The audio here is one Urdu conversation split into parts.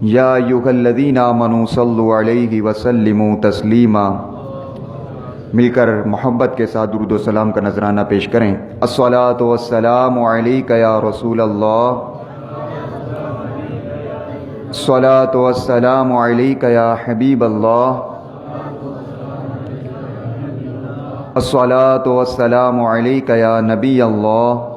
یا ایھا الذین آمنوا صلوا علیہ وسلموا تسلیما۔ مل کر محبت کے ساتھ درود و سلام کا نذرانہ پیش کریں۔ الصلاۃ والسلام علیک یا رسول اللہ، الصلاۃ والسلام علیک یا حبیب اللہ، الصلاۃ والسلام علیک یا نبی اللہ،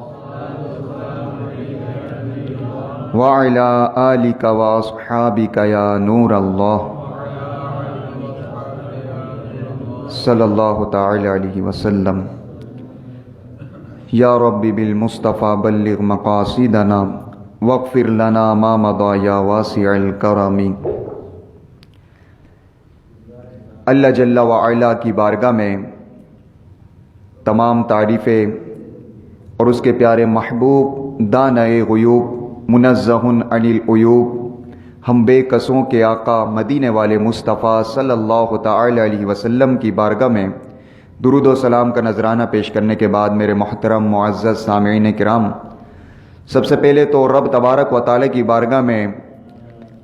وعلی آلک واصحابک یا نور اللہ، صلی اللہ تعالی علیہ وسلم۔ یا رب بالمصطفیٰ بلغ مقاصدنا واغفر لنا ما مضى یا واسع الکرم۔ اللہ جل وعلا کی بارگاہ میں تمام تعریفیں اور اس کے پیارے محبوب دانۂ غیوب منزہ عن العیوب ہم بے کسوں کے آقا مدینے والے مصطفیٰ صلی اللہ تعالی علیہ وسلم کی بارگاہ میں درود و سلام کا نذرانہ پیش کرنے کے بعد میرے محترم معزز سامعین کرام، سب سے پہلے تو رب تبارک و تعالی کی بارگاہ میں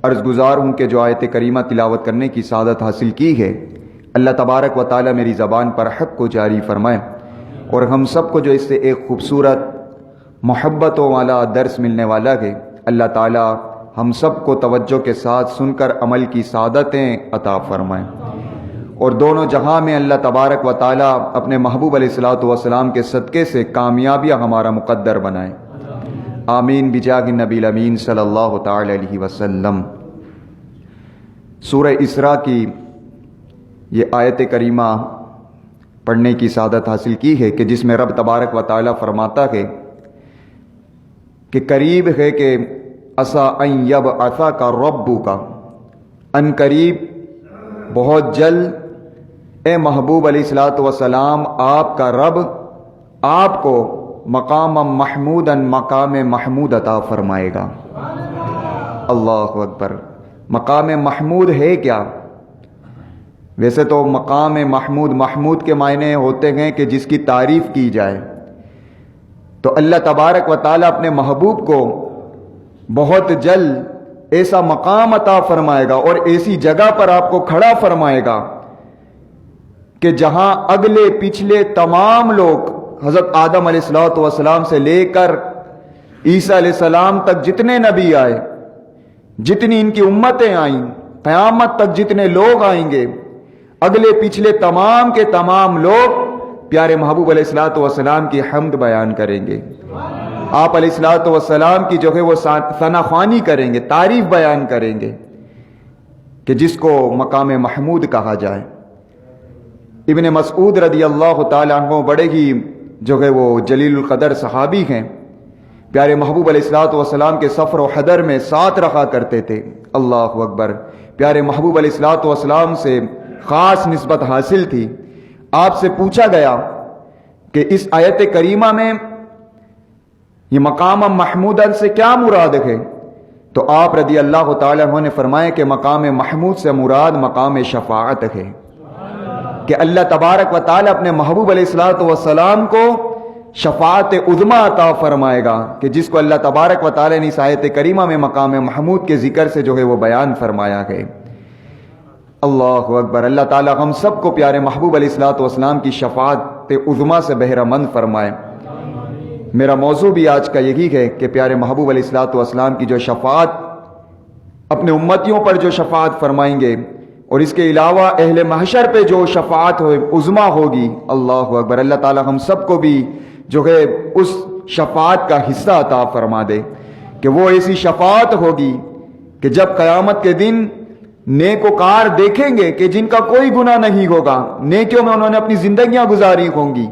عرض گزار ہوں کہ جو آیت کریمہ تلاوت کرنے کی سعادت حاصل کی ہے، اللہ تبارک و تعالی میری زبان پر حق کو جاری فرمائے اور ہم سب کو جو اس سے ایک خوبصورت محبتوں والا درس ملنے والا ہے، اللہ تعالی ہم سب کو توجہ کے ساتھ سن کر عمل کی سعادتیں عطا فرمائیں اور دونوں جہاں میں اللہ تبارک و تعالی اپنے محبوب علیہ الصلوۃ والسلام کے صدقے سے کامیابیاں ہمارا مقدر بنائیں، آمین بجاہ النبی الامین صلی اللہ تعالی علیہ وسلم۔ سورہ اسراء کی یہ آیت کریمہ پڑھنے کی سعادت حاصل کی ہے کہ جس میں رب تبارک و تعالی فرماتا ہے کہ قریب ہے کہ عسیٰ ان یبعثک ربک، ان قریب بہت جلد اے محبوب علیہ الصلوۃ والسلام آپ کا رب آپ کو مقام محمودا مقام محمود عطا فرمائے گا۔ اللہ اکبر۔ مقام محمود ہے کیا؟ ویسے تو مقام محمود کے معنی ہوتے ہیں کہ جس کی تعریف کی جائے، تو اللہ تبارک و تعالی اپنے محبوب کو بہت جلد ایسا مقام عطا فرمائے گا اور ایسی جگہ پر آپ کو کھڑا فرمائے گا کہ جہاں اگلے پچھلے تمام لوگ حضرت آدم علیہ الصلوۃ والسلام سے لے کر عیسیٰ علیہ السلام تک جتنے نبی آئے، جتنی ان کی امتیں آئیں، قیامت تک جتنے لوگ آئیں گے، اگلے پچھلے تمام کے تمام لوگ پیارے محبوب علیہ الصلوۃ والسلام کی حمد بیان کریں گے، آپ علیہ الصلوۃ والسلام کی جو ہے وہ ثنا خوانی کریں گے، تعریف بیان کریں گے کہ جس کو مقام محمود کہا جائے۔ ابن مسعود رضی اللہ تعالی عنہ بڑے ہی جو ہے وہ جلیل القدر صحابی ہیں، پیارے محبوب علیہ الصلوۃ والسلام کے سفر و حضر میں ساتھ رکھا کرتے تھے۔ اللہ اکبر۔ پیارے محبوب علیہ الصلوۃ والسلام سے خاص نسبت حاصل تھی۔ آپ سے پوچھا گیا کہ اس آیت کریمہ میں یہ مقام محمود سے کیا مراد ہے؟ تو آپ رضی اللہ تعالی عنہ نے فرمایا کہ مقام محمود سے مراد مقام شفاعت ہے، کہ اللہ تبارک و تعالی اپنے محبوب علیہ الصلوۃ والسلام کو شفاعت عظمیٰ عطا فرمائے گا، کہ جس کو اللہ تبارک و تعالی نے اس آیت کریمہ میں مقام محمود کے ذکر سے جو ہے وہ بیان فرمایا ہے۔ اللہ اکبر۔ اللہ تعالی ہم سب کو پیارے محبوب علیہ الصلوۃ والسلام کی شفاعت عظمیٰ سے بہرہ مند فرمائے۔ میرا موضوع بھی آج کا یہی ہے کہ پیارے محبوب علیہ الصلوۃ والسلام کی جو شفاعت اپنے امتیوں پر جو شفاعت فرمائیں گے اور اس کے علاوہ اہل محشر پہ جو شفاعت عظمیٰ ہوگی، اللہ اکبر، اللہ تعالی ہم سب کو بھی جو ہے اس شفاعت کا حصہ عطا فرما دے، کہ وہ ایسی شفاعت ہوگی کہ جب قیامت کے دن نیکوکار دیکھیں گے کہ جن کا کوئی گناہ نہیں ہوگا، نیکیوں میں انہوں نے اپنی زندگیاں گزاری ہوں گی،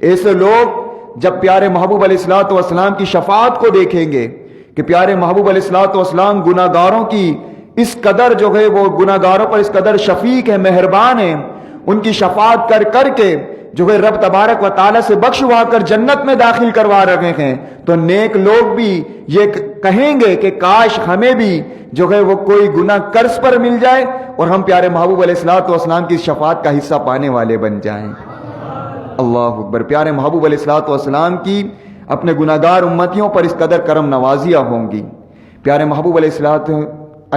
ایسے لوگ جب پیارے محبوب علیہ الصلوۃ والسلام کی شفاعت کو دیکھیں گے کہ پیارے محبوب علیہ الصلوۃ والسلام گناہ گاروں کی اس قدر جو ہے وہ گناہ گاروں پر اس قدر شفیق ہے، مہربان ہیں، ان کی شفاعت کر کر کے جو ہے رب تبارک و تعالی سے بخشوا کر جنت میں داخل کروا رہے ہیں، تو نیک لوگ بھی یہ کہیں گے کہ کاش ہمیں بھی جو ہے وہ کوئی گناہ قرض پر مل جائے اور ہم پیارے محبوب علیہ الصلوۃ والسلام کی شفاعت کا حصہ پانے والے بن جائیں۔ اللہ اکبر۔ پیارے محبوب علیہ الصلوۃ والسلام کی اپنے گناہگار امتیوں پر اس قدر کرم نوازیاں ہوں گی۔ پیارے محبوب علیہ الصلوۃ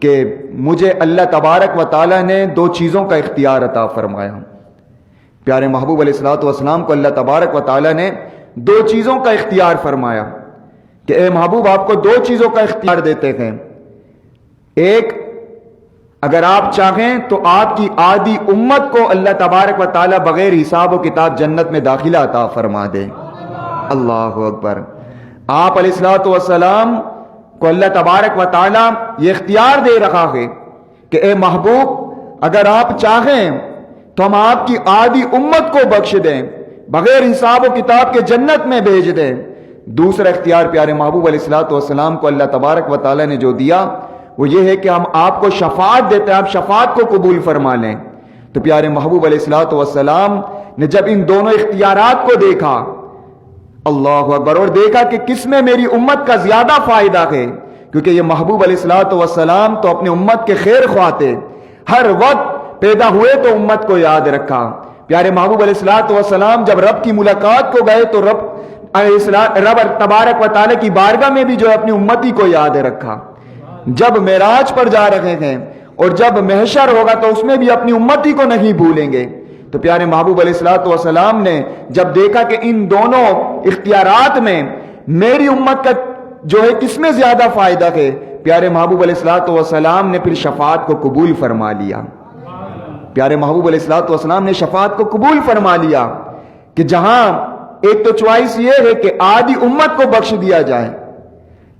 کہ مجھے اللہ تبارک و تعالیٰ نے دو چیزوں کا اختیار عطا فرمایا. پیارے محبوب علیہ الصلوۃ والسلام کو اللہ تبارک و تعالیٰ نے دو چیزوں کا اختیار فرمایا کہ اے محبوب آپ کو دو چیزوں کا اختیار دیتے ہیں. ایک، اگر آپ چاہیں تو آپ کی آدھی امت کو اللہ تبارک و تعالیٰ بغیر حساب و کتاب جنت میں داخلہ عطا فرما دے. اللہ اکبر. آپ علیہ الصلوۃ والسلام کو اللہ تبارک و تعالیٰ یہ اختیار دے رہا ہے کہ اے محبوب اگر آپ چاہیں تو ہم آپ کی آدھی امت کو بخش دیں، بغیر حساب و کتاب کے جنت میں بھیج دیں. دوسرا اختیار پیارے محبوب علیہ الصلوۃ والسلام کو اللہ تبارک و تعالیٰ نے جو دیا وہ یہ ہے کہ ہم آپ کو شفاعت دیتے ہیں، آپ شفاعت کو قبول فرما لیں. تو پیارے محبوب علیہ الصلوۃ والسلام نے جب ان دونوں اختیارات کو دیکھا، اللہ اکبر، اور دیکھا کہ کس میں میری امت کا زیادہ فائدہ ہے، کیونکہ یہ محبوب علیہ الصلوۃ والسلام تو اپنے امت کے خیر خواہ تھے، ہر وقت پیدا ہوئے تو امت کو یاد رکھا. پیارے محبوب علیہ الصلوۃ والسلام جب رب کی ملاقات کو گئے تو رب تبارک و تعالیٰ کی بارگاہ میں بھی جو اپنی امتی کو یاد رکھا. جب معراج پر جا رہے ہیں اور جب محشر ہوگا تو اس میں بھی اپنی امتی کو نہیں بھولیں گے. تو پیارے محبوب علیہ الصلوۃ والسلام نے جب دیکھا کہ ان دونوں اختیارات میں میری امت کا جو ہے کس میں زیادہ فائدہ ہے، پیارے محبوب علیہ الصلوۃ والسلام نے پھر شفاعت کو قبول فرما لیا. پیارے محبوب علیہ الصلوۃ والسلام نے شفاعت کو قبول فرما لیا کہ جہاں ایک تو چوائس یہ ہے کہ آدھی امت کو بخش دیا جائے،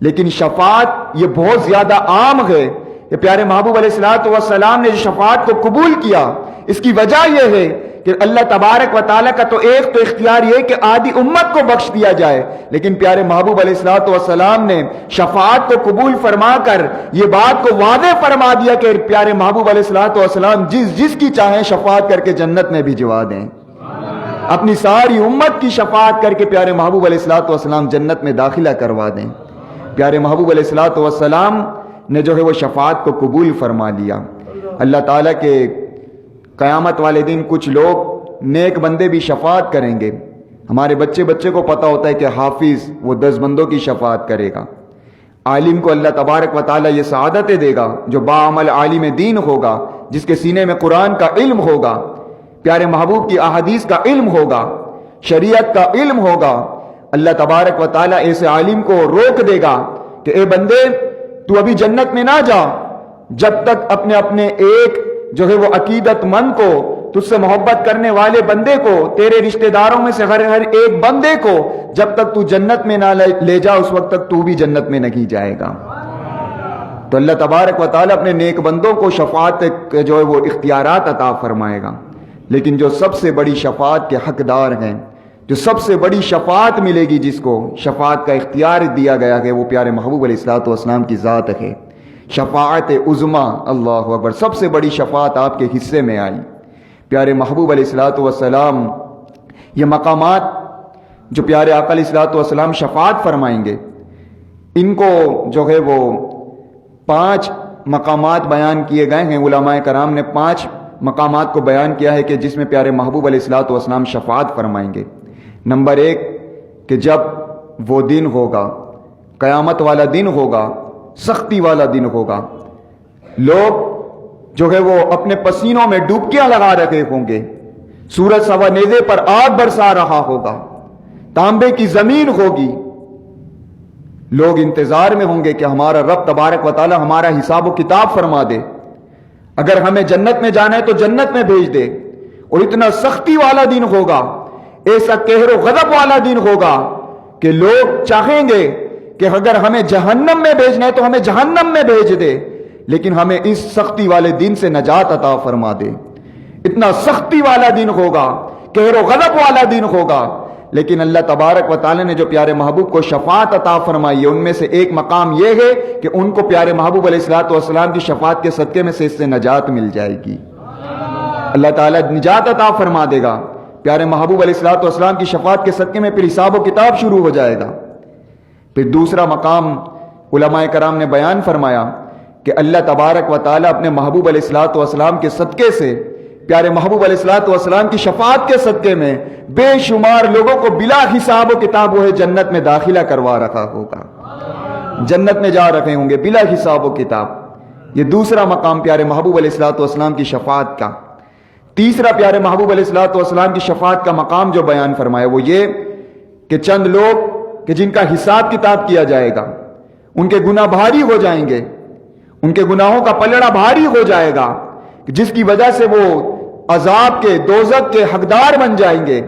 لیکن شفاعت یہ بہت زیادہ عام ہے کہ پیارے محبوب علیہ الصلوۃ والسلام نے شفاعت کو قبول کیا. اس کی وجہ یہ ہے کہ اللہ تبارک و تعالیٰ کا تو ایک تو اختیار یہ کہ آدھی امت کو بخش دیا جائے، لیکن پیارے محبوب علیہ الصلوۃ والسلام نے شفاعت کو قبول فرما کر یہ بات کو واضح فرما دیا کہ پیارے محبوب علیہ الصلوۃ والسلام جس کی چاہیں شفاعت کر کے جنت میں بھجوا دیں. اپنی ساری امت کی شفاعت کر کے پیارے محبوب علیہ الصلوۃ والسلام جنت میں داخلہ کروا دیں. پیارے محبوب علیہ الصلوۃ والسلام نے جو ہے وہ شفاعت کو قبول فرما لیا. اللہ تعالیٰ کے قیامت والے دن کچھ لوگ نیک بندے بھی شفاعت کریں گے. ہمارے بچے کو پتہ ہوتا ہے کہ حافظ وہ 10 بندوں کی شفاعت کرے گا. عالم کو اللہ تبارک و تعالیٰ یہ سعادتیں دے گا جو باعمل عالم دین ہوگا، جس کے سینے میں قرآن کا علم ہوگا، پیارے محبوب کی احادیث کا علم ہوگا، شریعت کا علم ہوگا. اللہ تبارک و تعالیٰ ایسے عالم کو روک دے گا کہ اے بندے تو ابھی جنت میں نہ جا جب تک اپنے ایک جو ہے وہ عقیدت مند کو، تجھ سے محبت کرنے والے بندے کو، تیرے رشتہ داروں میں سے ہر ایک بندے کو جب تک تو جنت میں نہ لے جا اس وقت تک تو بھی جنت میں نہیں جائے گا. تو اللہ تبارک و تعالیٰ اپنے نیک بندوں کو شفاعت جو ہے وہ اختیارات عطا فرمائے گا. لیکن جو سب سے بڑی شفاعت کے حقدار ہیں، جو سب سے بڑی شفاعت ملے گی، جس کو شفاعت کا اختیار دیا گیا ہے، وہ پیارے محبوب علیہ الصلوۃ والسلام کی ذات ہے. شفاعت عظما، اللہ اکبر، سب سے بڑی شفاعت آپ کے حصے میں آئی. پیارے محبوب علیہ الصلوۃ والسلام یہ مقامات جو پیارے آقا علیہ الصلوۃ والسلام شفاعت فرمائیں گے، ان کو جو ہے وہ 5 مقامات بیان کیے گئے ہیں. علماء کرام نے 5 مقامات کو بیان کیا ہے کہ جس میں پیارے محبوب علیہ الصلوۃ والسلام شفاعت فرمائیں گے. نمبر 1 کہ جب وہ دن ہوگا، قیامت والا دن ہوگا، سختی والا دن ہوگا، لوگ جو ہے وہ اپنے پسینوں میں ڈبکیاں لگا رکھے ہوں گے، سورج سوا نیزے پر آگ برسا رہا ہوگا، تانبے کی زمین ہوگی، لوگ انتظار میں ہوں گے کہ ہمارا رب تبارک و تعالی ہمارا حساب و کتاب فرما دے، اگر ہمیں جنت میں جانا ہے تو جنت میں بھیج دے. اور اتنا سختی والا دن ہوگا، ایسا قہر و غضب والا دن ہوگا کہ لوگ چاہیں گے کہ اگر ہمیں جہنم میں بھیجنا ہے تو ہمیں جہنم میں بھیج دے، لیکن ہمیں اس سختی والے دن سے نجات عطا فرما دے. اتنا سختی والا دن ہوگا، قہر و غضب والا دن ہوگا، لیکن اللہ تبارک و تعالی نے جو پیارے محبوب کو شفاعت عطا فرمائی ہے، ان میں سے ایک مقام یہ ہے کہ ان کو پیارے محبوب علیہ الصلوۃ والسلام کی شفاعت کے صدقے میں سے اس سے نجات مل جائے گی. اللہ تعالیٰ نجات عطا فرما دے گا. پیارے محبوب علیہ الصلوۃ والسلام کی شفاعت کے صدقے میں پھر حساب و کتاب شروع ہو جائے گا. پھر دوسرا مقام علماء کرام نے بیان فرمایا کہ اللہ تبارک و تعالیٰ اپنے محبوب علیہ الصلوۃ والسلام کے صدقے سے، پیارے محبوب علیہ الصلوۃ والسلام کی شفاعت کے صدقے میں بے شمار لوگوں کو بلا حساب و کتاب وہ جنت میں داخلہ کروا رکھا ہوگا. جنت میں جا رکھے ہوں گے بلا حساب و کتاب۔ یہ دوسرا مقام پیارے محبوب علیہ الصلوۃ والسلام کی شفاعت کا۔ تیسرا پیارے محبوب علیہ الصلوۃ والسلام کی شفاعت کا مقام جو بیان فرمایا وہ یہ کہ چند لوگ کہ جن کا حساب کتاب کیا جائے گا، ان کے گناہ بھاری ہو جائیں گے، ان کے گناہوں کا پلڑا بھاری ہو جائے گا، جس کی وجہ سے وہ عذاب کے، دوزخ کے حقدار بن جائیں گے۔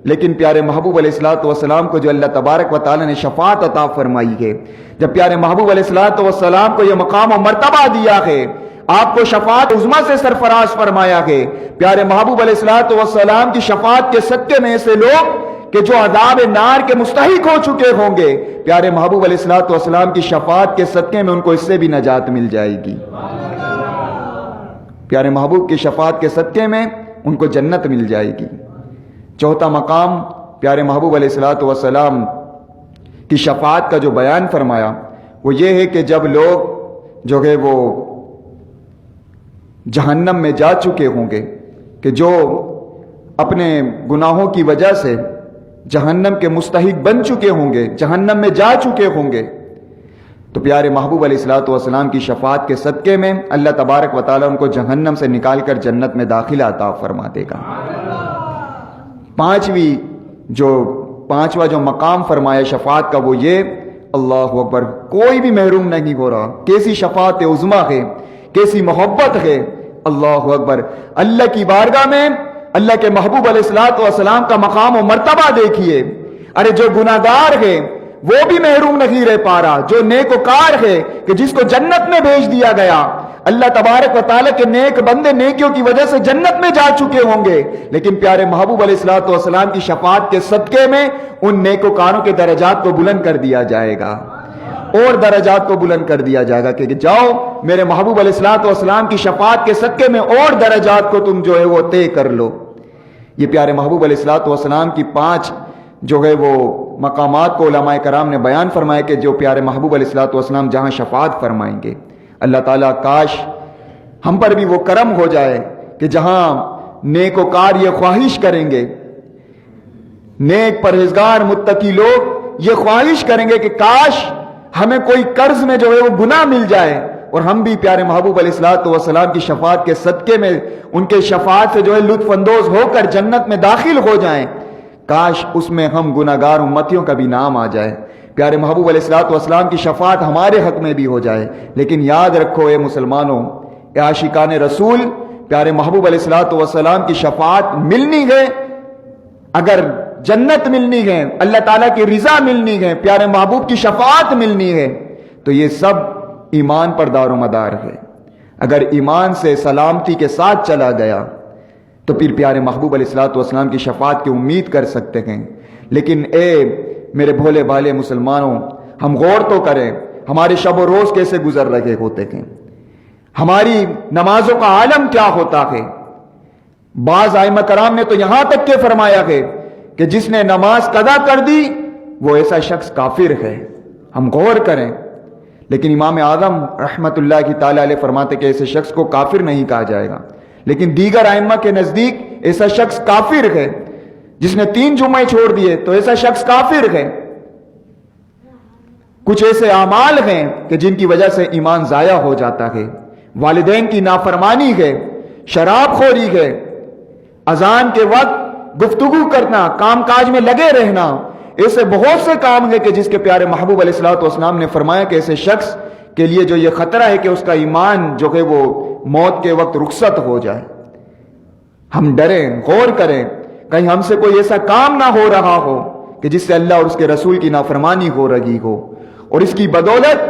لیکن پیارے محبوب علیہ الصلوۃ والسلام کو جو اللہ تبارک و تعالی نے شفاعت عطا فرمائی ہے، جب پیارے محبوب علیہ الصلوۃ والسلام کو یہ مقام و مرتبہ دیا ہے، آپ کو شفاعت عظمیٰ سے سرفراز فرمایا ہے، پیارے محبوب علیہ الصلوۃ والسلام کی شفاعت کے صدقے میں ایسے لوگ کہ جو عذاب نار کے مستحق ہو چکے ہوں گے، پیارے محبوب علیہ الصلوۃ والسلام کی شفاعت کے صدقے میں ان کو اس سے بھی نجات مل جائے گی۔ پیارے محبوب کی شفاعت کے صدقے میں ان کو جنت مل جائے گی۔ چوتھا مقام پیارے محبوب علیہ الصلوۃ والسلام کی شفاعت کا جو بیان فرمایا وہ یہ ہے کہ جب لوگ جو ہے وہ جہنم میں جا چکے ہوں گے، کہ جو اپنے گناہوں کی وجہ سے جہنم کے مستحق بن چکے ہوں گے، جہنم میں جا چکے ہوں گے، تو پیارے محبوب علیہ الصلوۃ والسلام کی شفاعت کے صدقے میں اللہ تبارک و تعالیٰ ان کو جہنم سے نکال کر جنت میں داخلہ عطا فرما دے گا۔ پانچواں جو مقام فرمایا شفاعت کا وہ یہ، اللہ اکبر، کوئی بھی محروم نہیں ہو رہا۔ کیسی شفاعت عظمیٰ ہے، کیسی محبت ہے، اللہ اکبر۔ اللہ کی بارگاہ میں اللہ کے محبوب علیہ الصلوۃ والسلام کا مقام و مرتبہ دیکھیے۔ ارے جو گناہگار ہے وہ بھی محروم نہیں رہ پا رہا، جو نیکوکار ہے کہ جس کو جنت میں بھیج دیا گیا، اللہ تبارک و تعالیٰ کے نیک بندے نیکیوں کی وجہ سے جنت میں جا چکے ہوں گے، لیکن پیارے محبوب علیہ الصلوۃ والسلام کی شفاعت کے صدقے میں ان نیکوکاروں کے درجات کو بلند کر دیا جائے گا، اور درجات کو بلند کر دیا جائے گا کہ جاؤ میرے محبوب علیہ الصلوۃ والسلام کی شفاعت کے صدقے میں اور درجات کو تم جو ہے وہ طے کر لو۔ یہ پیارے محبوب علیہ الصلوۃ والسلام کی 5 جو ہے وہ مقامات کو علماء کرام نے بیان فرمایا کہ جو پیارے محبوب علیہ الصلوۃ والسلام جہاں شفاعت فرمائیں گے، اللہ تعالیٰ کاش ہم پر بھی وہ کرم ہو جائے کہ جہاں نیکوکار یہ خواہش کریں گے، نیک پرہیزگار متقی لوگ یہ خواہش کریں گے کہ کاش ہمیں کوئی قرض میں جو ہے وہ گناہ مل جائے اور ہم بھی پیارے محبوب علیہ الصلوۃ والسلام کی شفاعت کے صدقے میں ان کے شفاعت سے جو ہے لطف اندوز ہو کر جنت میں داخل ہو جائیں۔ کاش اس میں ہم گناہگار امتیوں کا بھی نام آ جائے، پیارے محبوب علیہ الصلوۃ والسلام کی شفاعت ہمارے حق میں بھی ہو جائے۔ لیکن یاد رکھو اے مسلمانوں، اے عاشقان رسول، پیارے محبوب علیہ الصلوۃ والسلام کی شفاعت ملنی ہے، اگر جنت ملنی ہے، اللہ تعالیٰ کی رضا ملنی ہے، پیارے محبوب کی شفاعت ملنی ہے، تو یہ سب ایمان پر دار و مدار ہے۔ اگر ایمان سے سلامتی کے ساتھ چلا گیا تو پھر پیارے محبوب علیہ الصلوۃ والسلام کی شفاعت کی امید کر سکتے ہیں۔ لیکن اے میرے بھولے بھالے مسلمانوں، ہم غور تو کریں ہمارے شب و روز کیسے گزر رہے ہوتے ہیں، ہماری نمازوں کا عالم کیا ہوتا ہے۔ بعض ائمہ کرام نے تو یہاں تک کہ فرمایا ہے کہ جس نے نماز قضا کر دی وہ ایسا شخص کافر ہے۔ ہم غور کریں، لیکن امام اعظم رحمت اللہ کی تعالی علیہ فرماتے کہ ایسے شخص کو کافر نہیں کہا جائے گا، لیکن دیگر ائمہ کے نزدیک ایسا شخص کافر ہے۔ جس نے 3 جمعے چھوڑ دیے تو ایسا شخص کافر ہے۔ کچھ ایسے اعمال ہیں کہ جن کی وجہ سے ایمان ضائع ہو جاتا ہے، والدین کی نافرمانی ہے، شراب خوری ہے، اذان کے وقت گفتگو کرنا، کام کاج میں لگے رہنا، ایسے بہت سے کام ہیں کہ جس کے پیارے محبوب علیہ الصلوۃ والسلام نے فرمایا کہ ایسے شخص کے لیے جو یہ خطرہ ہے کہ اس کا ایمان جو ہے وہ موت کے وقت رخصت ہو جائے۔ ہم ڈریں، غور کریں، کہیں ہم سے کوئی ایسا کام نہ ہو رہا ہو کہ جس سے اللہ اور اس کے رسول کی نافرمانی ہو رہی ہو، اور اس کی بدولت،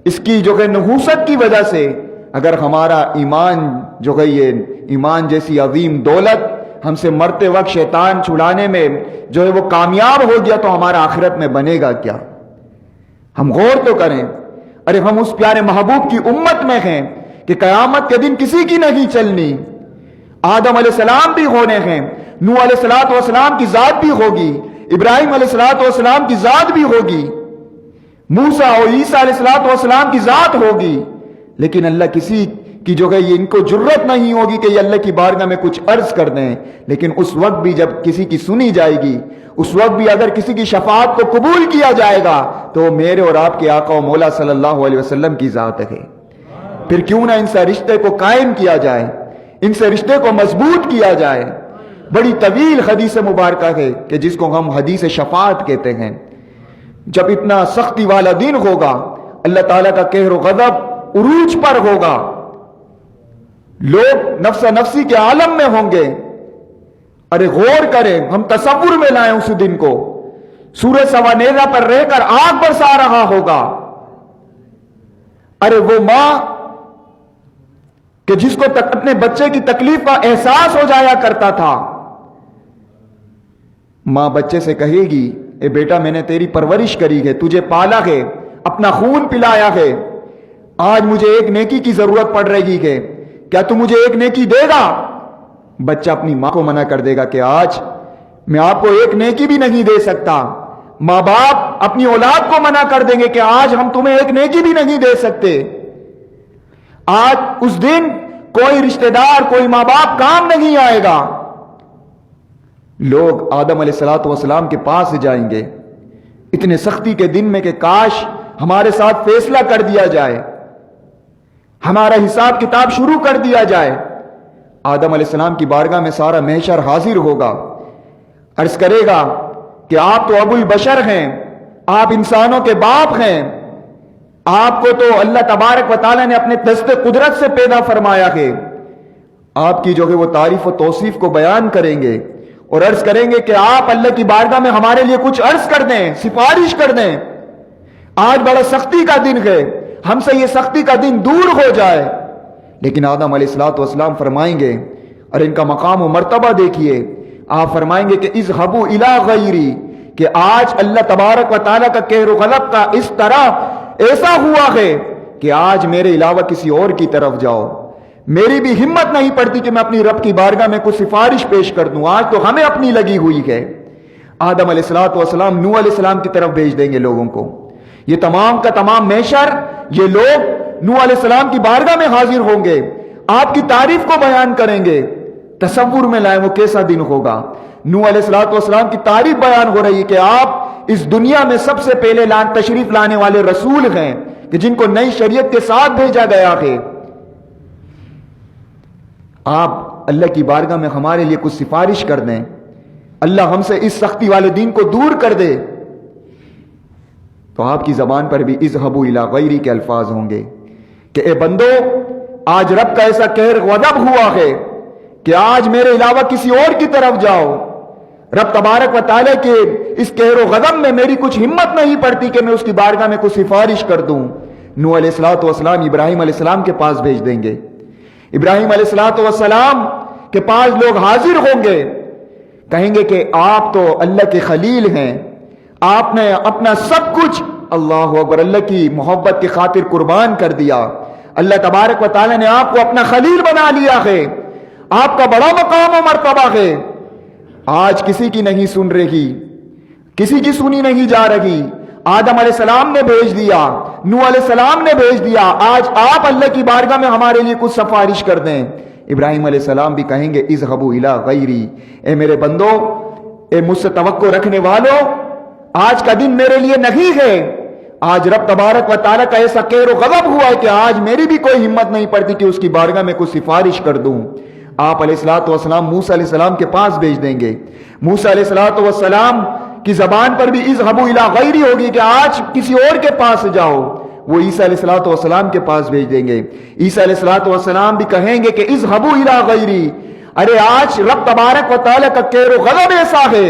اس کی جو ہے نحوست کی وجہ سے اگر ہمارا ایمان جو ہے یہ ایمان جیسی عظیم دولت ہم سے مرتے وقت شیطان چھڑانے میں جو ہے وہ کامیاب ہو گیا تو ہمارا آخرت میں بنے گا کیا؟ ہم غور تو کریں۔ ارے ہم اس پیارے محبوب کی امت میں ہیں کہ قیامت کے دن کسی کی نہیں چلنی، آدم علیہ السلام بھی ہونے ہیں، نوح علیہ الصلوۃ والسلام کی ذات بھی ہوگی، ابراہیم علیہ الصلوۃ والسلام کی ذات بھی ہوگی، موسیٰ اور عیسیٰ علیہ الصلوۃ والسلام کی ذات ہوگی، لیکن اللہ کسی کی جو ہے یہ ان کو جرت نہیں ہوگی کہ یہ اللہ کی بارگاہ میں کچھ عرض کر دیں۔ لیکن اس وقت بھی جب کسی کی سنی جائے گی اس وقت بھی اگر کسی کی شفاعت کو قبول کیا جائے گا تو میرے اور آپ کے آقا و مولا صلی اللہ علیہ وسلم کی ذات ہے. پھر کیوں نہ ان سے رشتے کو قائم کیا جائے, ان سے رشتے کو مضبوط کیا جائے. بڑی طویل حدیث مبارکہ ہے کہ جس کو ہم حدیث شفاعت کہتے ہیں. جب اتنا سختی والا دن ہوگا, اللہ تعالیٰ کا قہر و غضب عروج پر ہوگا, لوگ نفس نفسی کے عالم میں ہوں گے. ارے غور کریں, ہم تصور میں لائیں اس دن کو. سورج سوانیزہ پر رہ کر آگ برسا رہا ہوگا. ارے وہ ماں کہ جس کو اپنے بچے کی تکلیف کا احساس ہو جایا کرتا تھا, ماں بچے سے کہے گی اے بیٹا میں نے تیری پرورش کری ہے, تجھے پالا ہے, اپنا خون پلایا ہے, آج مجھے ایک نیکی کی ضرورت پڑ رہی ہے, کیا تو مجھے ایک نیکی دے گا؟ بچہ اپنی ماں کو منع کر دے گا کہ آج میں آپ کو ایک نیکی بھی نہیں دے سکتا. ماں باپ اپنی اولاد کو منع کر دیں گے کہ آج ہم تمہیں ایک نیکی بھی نہیں دے سکتے. آج اس دن کوئی رشتہ دار, کوئی ماں باپ کام نہیں آئے گا. لوگ آدم علیہ الصلوۃ والسلام کے پاس جائیں گے اتنے سختی کے دن میں کہ کاش ہمارے ساتھ فیصلہ کر دیا جائے, ہمارا حساب کتاب شروع کر دیا جائے. آدم علیہ السلام کی بارگاہ میں سارا محشر حاضر ہوگا, عرض کرے گا کہ آپ تو ابو البشر ہیں, آپ انسانوں کے باپ ہیں, آپ کو تو اللہ تبارک و تعالیٰ نے اپنے دست قدرت سے پیدا فرمایا ہے. آپ کی جو ہے وہ تعریف و توصیف کو بیان کریں گے اور عرض کریں گے کہ آپ اللہ کی بارگاہ میں ہمارے لیے کچھ عرض کر دیں, سفارش کر دیں. آج بڑا سختی کا دن ہے, ہم سے یہ سختی کا دن دور ہو جائے. لیکن آدم علیہ الصلوۃ والسلام فرمائیں گے, اور ان کا مقام و مرتبہ دیکھیے, آپ فرمائیں گے کہ اذهبوا الی غیری, کہ آج اللہ تبارک و تعالیٰ کا قہر و غضب کا اس طرح ایسا ہوا ہے کہ آج میرے علاوہ کسی اور کی طرف جاؤ. میری بھی ہمت نہیں پڑتی کہ میں اپنی رب کی بارگاہ میں کچھ سفارش پیش کر دوں, آج تو ہمیں اپنی لگی ہوئی ہے. آدم علیہ الصلوۃ والسلام نوح علیہ السلام کی طرف بھیج دیں گے لوگوں کو. یہ تمام کا تمام محشر, یہ لوگ نوح علیہ السلام کی بارگاہ میں حاضر ہوں گے, آپ کی تعریف کو بیان کریں گے. تصور میں لائیں وہ کیسا دن ہوگا. نوح علیہ الصلوۃ والسلام کی تعریف بیان ہو رہی ہے کہ آپ اس دنیا میں سب سے پہلے تشریف لانے والے رسول ہیں کہ جن کو نئی شریعت کے ساتھ بھیجا گیا ہے. آپ اللہ کی بارگاہ میں ہمارے لیے کچھ سفارش کر دیں, اللہ ہم سے اس سختی والے دین کو دور کر دے. تو آپ کی زبان پر بھی اذهبوا الی غیری کے الفاظ ہوں گے کہ اے بندو, آج رب کا ایسا قہر غضب ہوا ہے کہ آج میرے علاوہ کسی اور کی طرف جاؤ. رب تبارک و تعالیٰ کے اس قہر و غضب میں میری کچھ ہمت نہیں پڑتی کہ میں اس کی بارگاہ میں کچھ سفارش کر دوں. نوح علیہ الصلوۃ والسلام ابراہیم علیہ السلام کے پاس بھیج دیں گے. ابراہیم علیہ الصلوۃ والسلام کے پاس لوگ حاضر ہوں گے, کہیں گے کہ آپ تو اللہ کے خلیل ہیں, آپ نے اپنا سب کچھ اللہ اکبر اللہ کی محبت کی خاطر قربان کر دیا. اللہ تبارک و تعالیٰ نے آپ کو اپنا خلیل بنا لیا ہے, آپ کا بڑا مقام و مرتبہ ہے. آج کسی کی نہیں سن رہی, کسی کی سنی نہیں جا رہی. آدم علیہ السلام نے بھیج دیا, نوح علیہ السلام نے بھیج دیا, آج آپ اللہ کی بارگاہ میں ہمارے لیے کچھ سفارش کر دیں. ابراہیم علیہ السلام بھی کہیں گے اذهبوا الی غیری, اے میرے بندو, اے مجھ سے توقع رکھنے والوں, آج کا دن میرے لیے نہیں ہے. آج رب تبارک و تعالیٰ کا ایسا قہر و غضب ہوا ہے کہ آج میری بھی کوئی ہمت نہیں پڑتی کہ اس کی بارگاہ میں کچھ سفارش کر دوں. آپ علیہ الصلوۃ والسلام موسیٰ علیہ السلام کے پاس بھیج دیں گے. موسیٰ علیہ الصلوۃ والسلام کی زبان پر بھی اذهبوا الی غیری ہوگی کہ آج کسی اور کے پاس جاؤ. وہ عیسیٰ علیہ الصلوۃ والسلام کے پاس بھیج دیں گے. عیسیٰ علیہ الصلوۃ والسلام بھی کہیں گے کہ اذهبوا الی غیری, ارے آج رب تبارک و تعالیٰ کا قہر و غضب ایسا ہے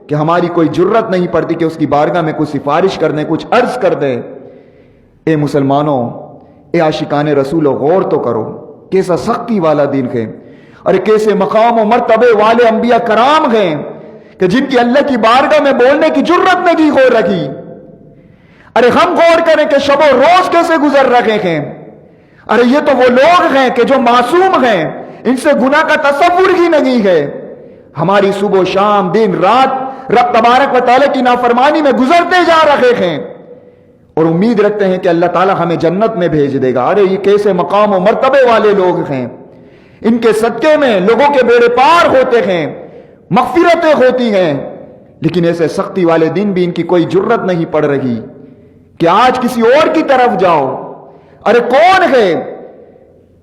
کہ ہماری کوئی جرت نہیں پڑتی کہ اس کی بارگاہ میں کچھ سفارش کر دیں, کچھ عرض کر دیں. اے مسلمانوں, اے عاشقان رسول, غور تو کرو کیسا سختی والا دن ہے, اور کیسے مقام و مرتبے والے انبیاء کرام ہیں کہ جن کی اللہ کی بارگاہ میں بولنے کی جرت نہیں ہو رہی. ارے ہم غور کریں کہ شب و روز کیسے گزر رہے ہیں. ارے یہ تو وہ لوگ ہیں کہ جو معصوم ہیں, ان سے گناہ کا تصور ہی نہیں ہے. ہماری صبح و شام دن رات رب تبارک و تعالیٰ کی نافرمانی میں گزرتے جا رہے ہیں اور امید رکھتے ہیں کہ اللہ تعالیٰ ہمیں جنت میں بھیج دے گا. ارے یہ کیسے مقام و مرتبے والے لوگ ہیں, ان کے صدقے میں لوگوں کے بیڑے پار ہوتے ہیں, مغفرتیں ہوتی ہیں. لیکن ایسے سختی والے دن بھی ان کی کوئی جرت نہیں پڑ رہی کہ آج کسی اور کی طرف جاؤ. ارے کون ہے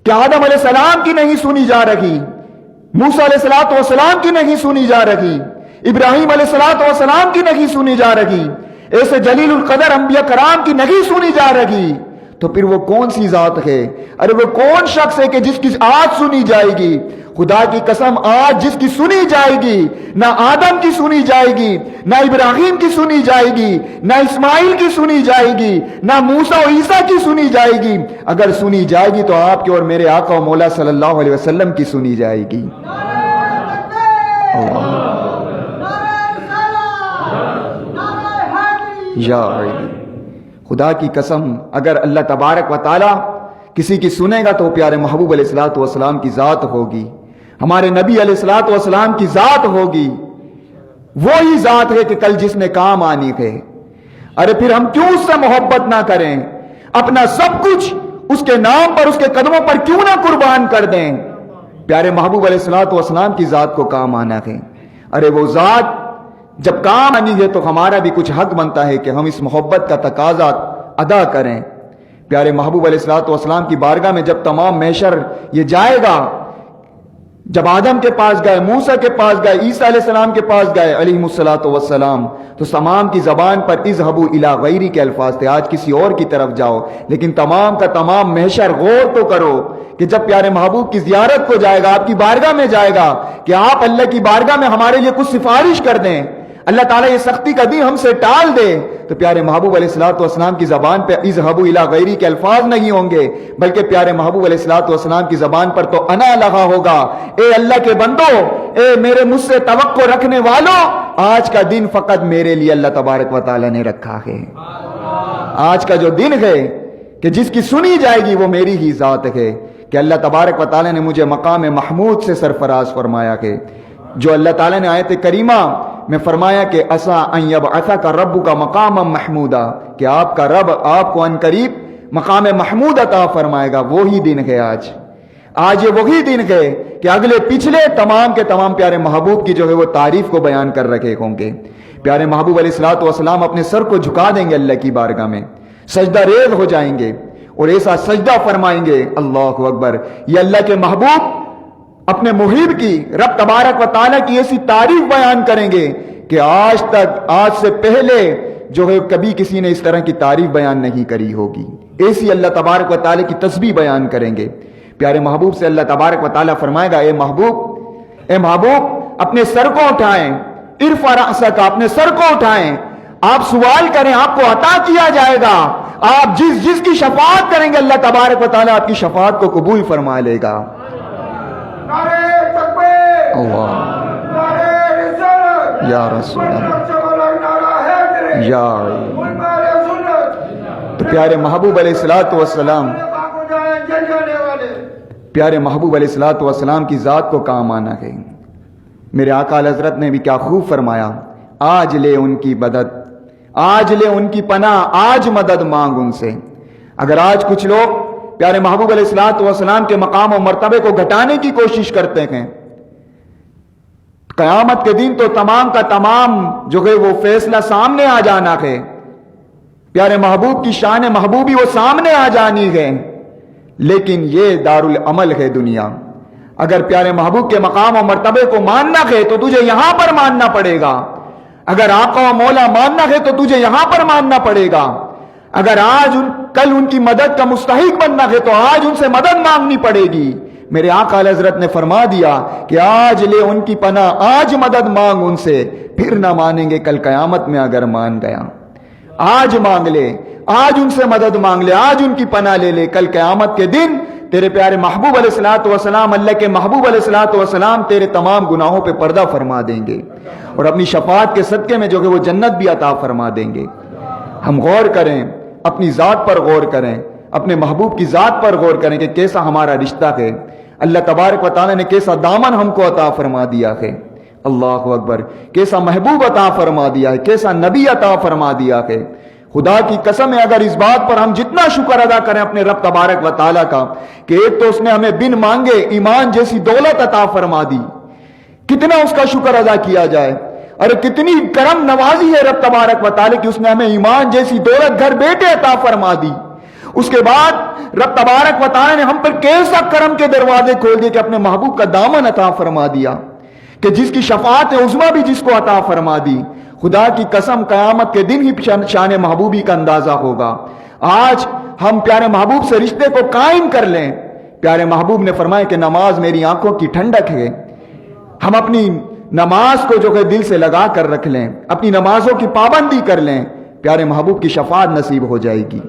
کہ آدم علیہ السلام کی نہیں سنی جا رہی, موسیٰ علیہ السلام کی نہیں سنی جا رہی, ابراہیم علیہ السلام کی نہیں سنی جا رہی, ایسے جلیل القدر انبیاء کرام کی نہیں سنی جا رہی, تو پھر وہ کون سی ذات ہے؟ ارے وہ کون شخص ہے کہ جس کی آج سنی جائے گی؟ خدا کی قسم آج جس کی سنی جائے گی, نہ آدم کی سنی جائے گی, نہ ابراہیم کی سنی جائے گی, نہ اسماعیل کی سنی جائے گی, نہ موسیٰ و عیسیٰ کی سنی جائے گی. اگر سنی جائے گی تو آپ کے اور میرے آقا و مولا صلی اللہ علیہ وسلم کی سنی جائے گی. یا خدا کی قسم اگر اللہ تبارک و تعالی کسی کی سنے گا تو پیارے محبوب علیہ الصلوۃ والسلام کی ذات ہوگی, ہمارے نبی علیہ الصلوۃ والسلام کی ذات ہوگی. وہی ذات ہے کہ کل جس نے کام آنی ہے. ارے پھر ہم کیوں اس سے محبت نہ کریں؟ اپنا سب کچھ اس کے نام پر, اس کے قدموں پر کیوں نہ قربان کر دیں؟ پیارے محبوب علیہ الصلوۃ والسلام کی ذات کو کام آنا ہے. ارے وہ ذات جب کام آنی ہے تو ہمارا بھی کچھ حق بنتا ہے کہ ہم اس محبت کا تقاضا ادا کریں. پیارے محبوب علیہ الصلوۃ والسلام کی بارگاہ میں جب تمام محشر یہ جائے گا, جب آدم کے پاس گئے, موسیٰ کے پاس گئے, عیسیٰ علیہ السلام کے پاس گئے علیہ الصلوۃ والسلام, تو تمام کی زبان پر اذهبوا الی غیری کے الفاظ تھے, آج کسی اور کی طرف جاؤ. لیکن تمام کا تمام محشر غور تو کرو کہ جب پیارے محبوب کی زیارت کو جائے گا, آپ کی بارگاہ میں جائے گا, کہ آپ اللہ کی بارگاہ میں ہمارے لیے کچھ سفارش کر دیں, اللہ تعالیٰ یہ سختی کا دن ہم سے ٹال دے, تو پیارے محبوب علیہ الصلوۃ والسلام کی زبان پہ اذهبوا الی غیری کے الفاظ نہیں ہوں گے, بلکہ پیارے محبوب علیہ الصلوۃ والسلام کی زبان پر تو انا لگا ہوگا. اے اللہ کے بندو, اے میرے مجھ سے توقع رکھنے والوں, آج کا دن فقط میرے لیے اللہ تبارک و تعالیٰ نے رکھا ہے. آج کا جو دن ہے کہ جس کی سنی جائے گی وہ میری ہی ذات ہے, کہ اللہ تبارک و تعالیٰ نے مجھے مقام محمود سے سرفراز فرمایا ہے. جو اللہ تعالیٰ نے آیت کریمہ میں فرمایا کہ عسیٰ ان یبعثک ربک مقاما محمودا, کہ آپ کا رب آپ کو ان قریب مقام محمود عطا فرمائے گا, وہی دن ہے آج. آج یہ وہی دن ہے کہ اگلے پچھلے تمام کے تمام پیارے محبوب کی جو ہے وہ تعریف کو بیان کر رکھے ہوں گے. پیارے محبوب علیہ الصلوۃ والسلام اپنے سر کو جھکا دیں گے اللہ کی بارگاہ میں, سجدہ ریز ہو جائیں گے اور ایسا سجدہ فرمائیں گے, اللہ اکبر, یہ اللہ کے محبوب اپنے محب کی, رب تبارک و تعالیٰ کی ایسی تعریف بیان کریں گے کہ آج تک, آج سے پہلے جو ہے کبھی کسی نے اس طرح کی تعریف بیان نہیں کری ہوگی. ایسی اللہ تبارک و تعالیٰ کی تسبیح بیان کریں گے. پیارے محبوب سے اللہ تبارک و تعالیٰ فرمائے گا, اے محبوب اپنے سر کو اٹھائیں, ارفع رأسک, اپنے سر کو اٹھائیں, آپ سوال کریں, آپ کو عطا کیا جائے گا. آپ جس کی شفاعت کریں گے اللہ تبارک و تعالیٰ آپ کی شفاعت کو قبول فرما لے گا. یا رسول اللہ, یا تو پیارے محبوب علیہ الصلوۃ والسلام, پیارے محبوب علیہ الصلوۃ والسلام کی ذات کو کام آنا ہے. میرے آقا حضرت نے بھی کیا خوب فرمایا, آج لے ان کی مدد, آج لے ان کی پناہ, آج مدد مانگ ان سے. اگر آج کچھ لوگ پیارے محبوب علیہ الصلوۃ والسلام کے مقام و مرتبے کو گھٹانے کی کوشش کرتے ہیں, قیامت کے دن تو تمام کا تمام جو ہے وہ فیصلہ سامنے آ جانا ہے, پیارے محبوب کی شان محبوبی وہ سامنے آ جانی ہے. لیکن یہ دارالعمل ہے دنیا. اگر پیارے محبوب کے مقام و مرتبے کو ماننا ہے تو تجھے یہاں پر ماننا پڑے گا. اگر آقا و مولا ماننا ہے تو تجھے یہاں پر ماننا پڑے گا. اگر آج کل ان کی مدد کا مستحق بننا ہے تو آج ان سے مدد مانگنی پڑے گی. میرے آقا حضرت نے فرما دیا کہ آج لے ان کی پناہ, آج مدد مانگ ان سے, پھر نہ مانیں گے کل قیامت میں اگر مان گیا. آج مانگ لے, آج ان سے مدد مانگ لے, آج ان کی پناہ لے لے, کل قیامت کے دن تیرے پیارے محبوب علیہ الصلوۃ والسلام, اللہ کے محبوب علیہ الصلوۃ والسلام تیرے تمام گناہوں پہ پردہ فرما دیں گے اور اپنی شفاعت کے صدقے میں جو کہ وہ جنت بھی عطا فرما دیں گے. ہم غور کریں, اپنی ذات پر غور کریں, اپنے محبوب کی ذات پر غور کریں کہ کیسا ہمارا رشتہ ہے. اللہ تبارک و تعالیٰ نے کیسا دامن ہم کو عطا فرما دیا ہے. اللہ اکبر, کیسا محبوب عطا فرما دیا ہے, کیسا نبی عطا فرما دیا ہے. خدا کی قسم ہے اگر اس بات پر ہم جتنا شکر ادا کریں اپنے رب تبارک و تعالیٰ کا کہ ایک تو اس نے ہمیں بن مانگے ایمان جیسی دولت عطا فرما دی, کتنا اس کا شکر ادا کیا جائے. ارے کتنی کرم نوازی ہے رب تبارک و تعالی کی، اس نے ہمیں ایمان جیسی دولت گھر بیٹے عطا فرما دی. اس کے بعد رب تبارک و تعالی نے ہم پر کیسا کرم کے دروازے کھول دیے کہ اپنے محبوب کا دامن عطا فرما دیا، کہ جس کی شفاعت عظمیٰ بھی جس کو عطا فرما دی. خدا کی قسم قیامت کے دن ہی شان محبوبی کا اندازہ ہوگا. آج ہم پیارے محبوب سے رشتے کو قائم کر لیں. پیارے محبوب نے فرمایا کہ نماز میری آنکھوں کی ٹھنڈک ہے. ہم اپنی نماز کو جو ہے دل سے لگا کر رکھ لیں، اپنی نمازوں کی پابندی کر لیں، پیارے محبوب کی شفاعت نصیب ہو جائے گی.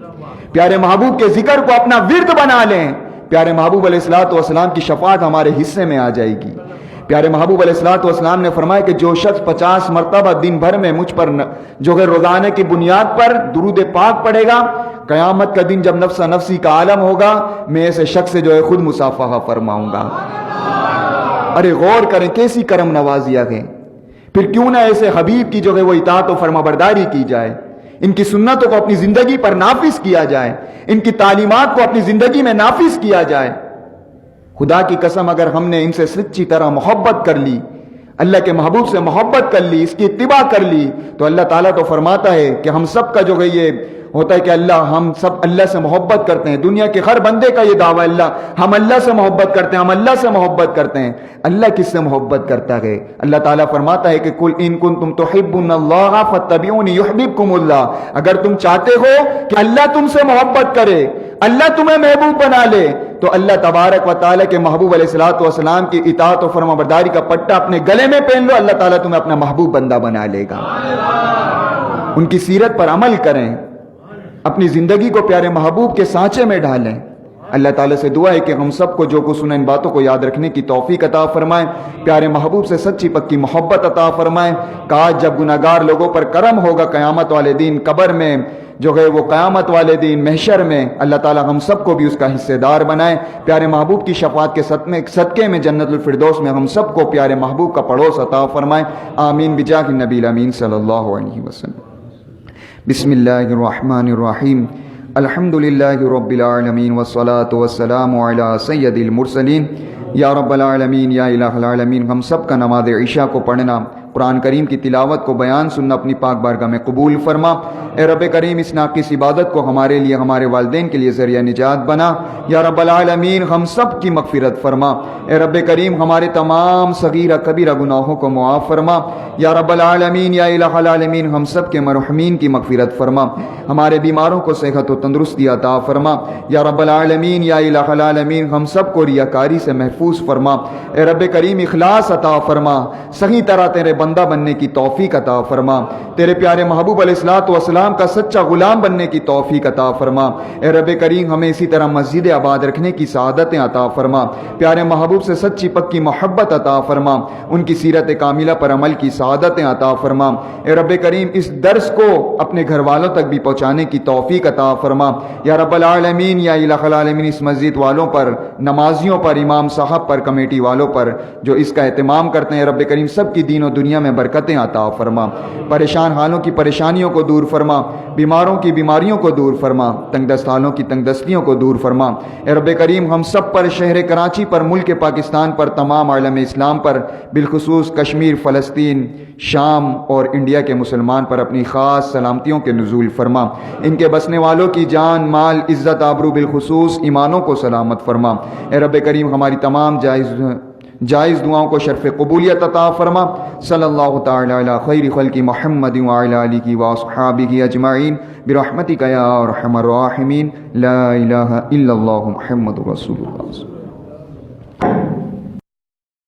پیارے محبوب کے ذکر کو اپنا ورد بنا لیں، پیارے محبوب علیہ الصلوۃ والسلام کی شفاعت ہمارے حصے میں آ جائے گی. پیارے محبوب علیہ الصلوۃ والسلام نے فرمایا کہ جو شخص 50 مرتبہ دن بھر میں مجھ پر جو ہے روزانہ کی بنیاد پر درود پاک پڑھے گا، قیامت کا دن جب نفس نفسی کا عالم ہوگا، میں ایسے شخص سے جو ہے خود مصافحہ فرماؤں گا. ارے غور کریں کیسی کرم نوازیاں ہیں. پھر کیوں نہ ایسے حبیب کی جو ہے وہ اطاعت و فرما برداری کی جائے، ان کی سنتوں کو اپنی زندگی پر نافذ کیا جائے، ان کی تعلیمات کو اپنی زندگی میں نافذ کیا جائے. خدا کی قسم اگر ہم نے ان سے سچی طرح محبت کر لی، اللہ کے محبوب سے محبت کر لی، اس کی اتباع کر لی، تو اللہ تعالیٰ تو فرماتا ہے کہ ہم سب کا جو ہے یہ ہوتا ہے کہ ہم سب اللہ سے محبت کرتے ہیں. دنیا کے ہر بندے کا یہ دعویٰ ہم اللہ سے محبت کرتے ہیں، ہم اللہ سے محبت کرتے ہیں. اللہ کس سے محبت کرتا ہے؟ اللہ تعالیٰ فرماتا ہے کہ قل ان کنتم تحبون اللہ فاتبعونی یحببکم اللہ. اگر تم چاہتے ہو کہ اللہ تم سے محبت کرے، اللہ تمہیں محبوب بنا لے، تو اللہ تبارک و تعالیٰ کے محبوب علیہ الصلوۃ والسلام کی اطاعت و فرما برداری کا پٹا اپنے گلے میں پہن لو، اللہ تعالیٰ تمہیں اپنا محبوب بندہ بنا لے گا. ان کی سیرت پر عمل کریں، اپنی زندگی کو پیارے محبوب کے سانچے میں ڈالیں. اللہ تعالیٰ سے دعا ہے کہ ہم سب کو جو کچھ سنا ان باتوں کو یاد رکھنے کی توفیق عطا فرمائیں، پیارے محبوب سے سچی پکی محبت عطا فرمائیں. کاش جب گناہگار لوگوں پر کرم ہوگا قیامت والے دن، قبر میں جو ہے وہ قیامت والے دن محشر میں، اللہ تعالیٰ ہم سب کو بھی اس کا حصے دار بنائیں. پیارے محبوب کی شفاعت کے صدقے میں جنت الفردوس میں ہم سب کو پیارے محبوب کا پڑوس عطا فرمائیں. آمین بجاہ النبی الامین صلی اللہ علیہ وسلم. بسم اللہ الرحمن الرحیم. الحمد للہ رب العالمین والصلاة والسلام علی سید المرسلین. یا رب العالمین، یا الہ العالمین، ہم سب کا نماز عشاء کو پڑھنا، قرآن کریم کی تلاوت کو بیان سننا اپنی پاک بارگاہ میں قبول فرما. اے رب کریم اس ناقص عبادت کو ہمارے لیے، ہمارے والدین کے لیے ذریعہ نجات بنا. یا رب العالمین ہم سب کی مغفرت فرما. اے رب کریم ہمارے تمام صغیرہ کبیرہ گناہوں کو معاف فرما. یا رب العالمین، یا الہ العالمین ہم سب کے مرحومین کی مغفرت فرما. ہمارے بیماروں کو صحت و تندرستی عطا فرما. یا رب العالمین، یا الہ العالمین ہم سب کو ریاکاری سے محفوظ فرما. اے رب کریم اخلاص عطا فرما، صحیح طرح تیرے بندہ بننے کی توفیق عطا فرما. تیرے پیارے محبوب علیہ الصلوۃ والسلام کا سچا غلام بننے کی توفیق عطا فرما. اے رب کریم ہمیں اسی طرح مسجد آباد رکھنے کی سعادتیں عطا فرما. پیارے محبوب سے سچی پکی محبت عطا فرما. ان کی سیرت کاملہ پر عمل کی سعادتیں عطا فرما. اے رب کریم اس درس کو اپنے گھر والوں تک بھی پہنچانے کی توفیق عطا فرما. یا رب العالمین، یا الہ العالمین اس مسجد والوں پر، نمازیوں پر، امام صاحب پر، کمیٹی والوں پر جو اس کا اہتمام کرتے ہیں، رب کریم سب کی دین و دنیا میں برکتیں عطا فرما. پریشان حالوں کی پریشانیوں کو دور فرما، بیماروں کی بیماریوں کو دور فرما، تنگ دست حالوں کی تنگ دستیوں کو دور فرما. اے رب کریم ہم سب پر، شہر کراچی پر، ملک پاکستان پر، تمام عالم اسلام پر، بالخصوص کشمیر، فلسطین، شام اور انڈیا کے مسلمان پر اپنی خاص سلامتیوں کے نزول فرما. ان کے بسنے والوں کی جان، مال، عزت، آبرو، بالخصوص ایمانوں کو سلامت فرما. اے رب کریم ہماری تمام جائز دعاؤں کو شرف قبولیت عطا فرما. صلی اللہ تعالی علی خیر خلق محمد وعلی آلہ واصحابہ اجمعین برحمتک یا ارحم الراحمین. لا الہ الا اللہ محمد رسول اللہ.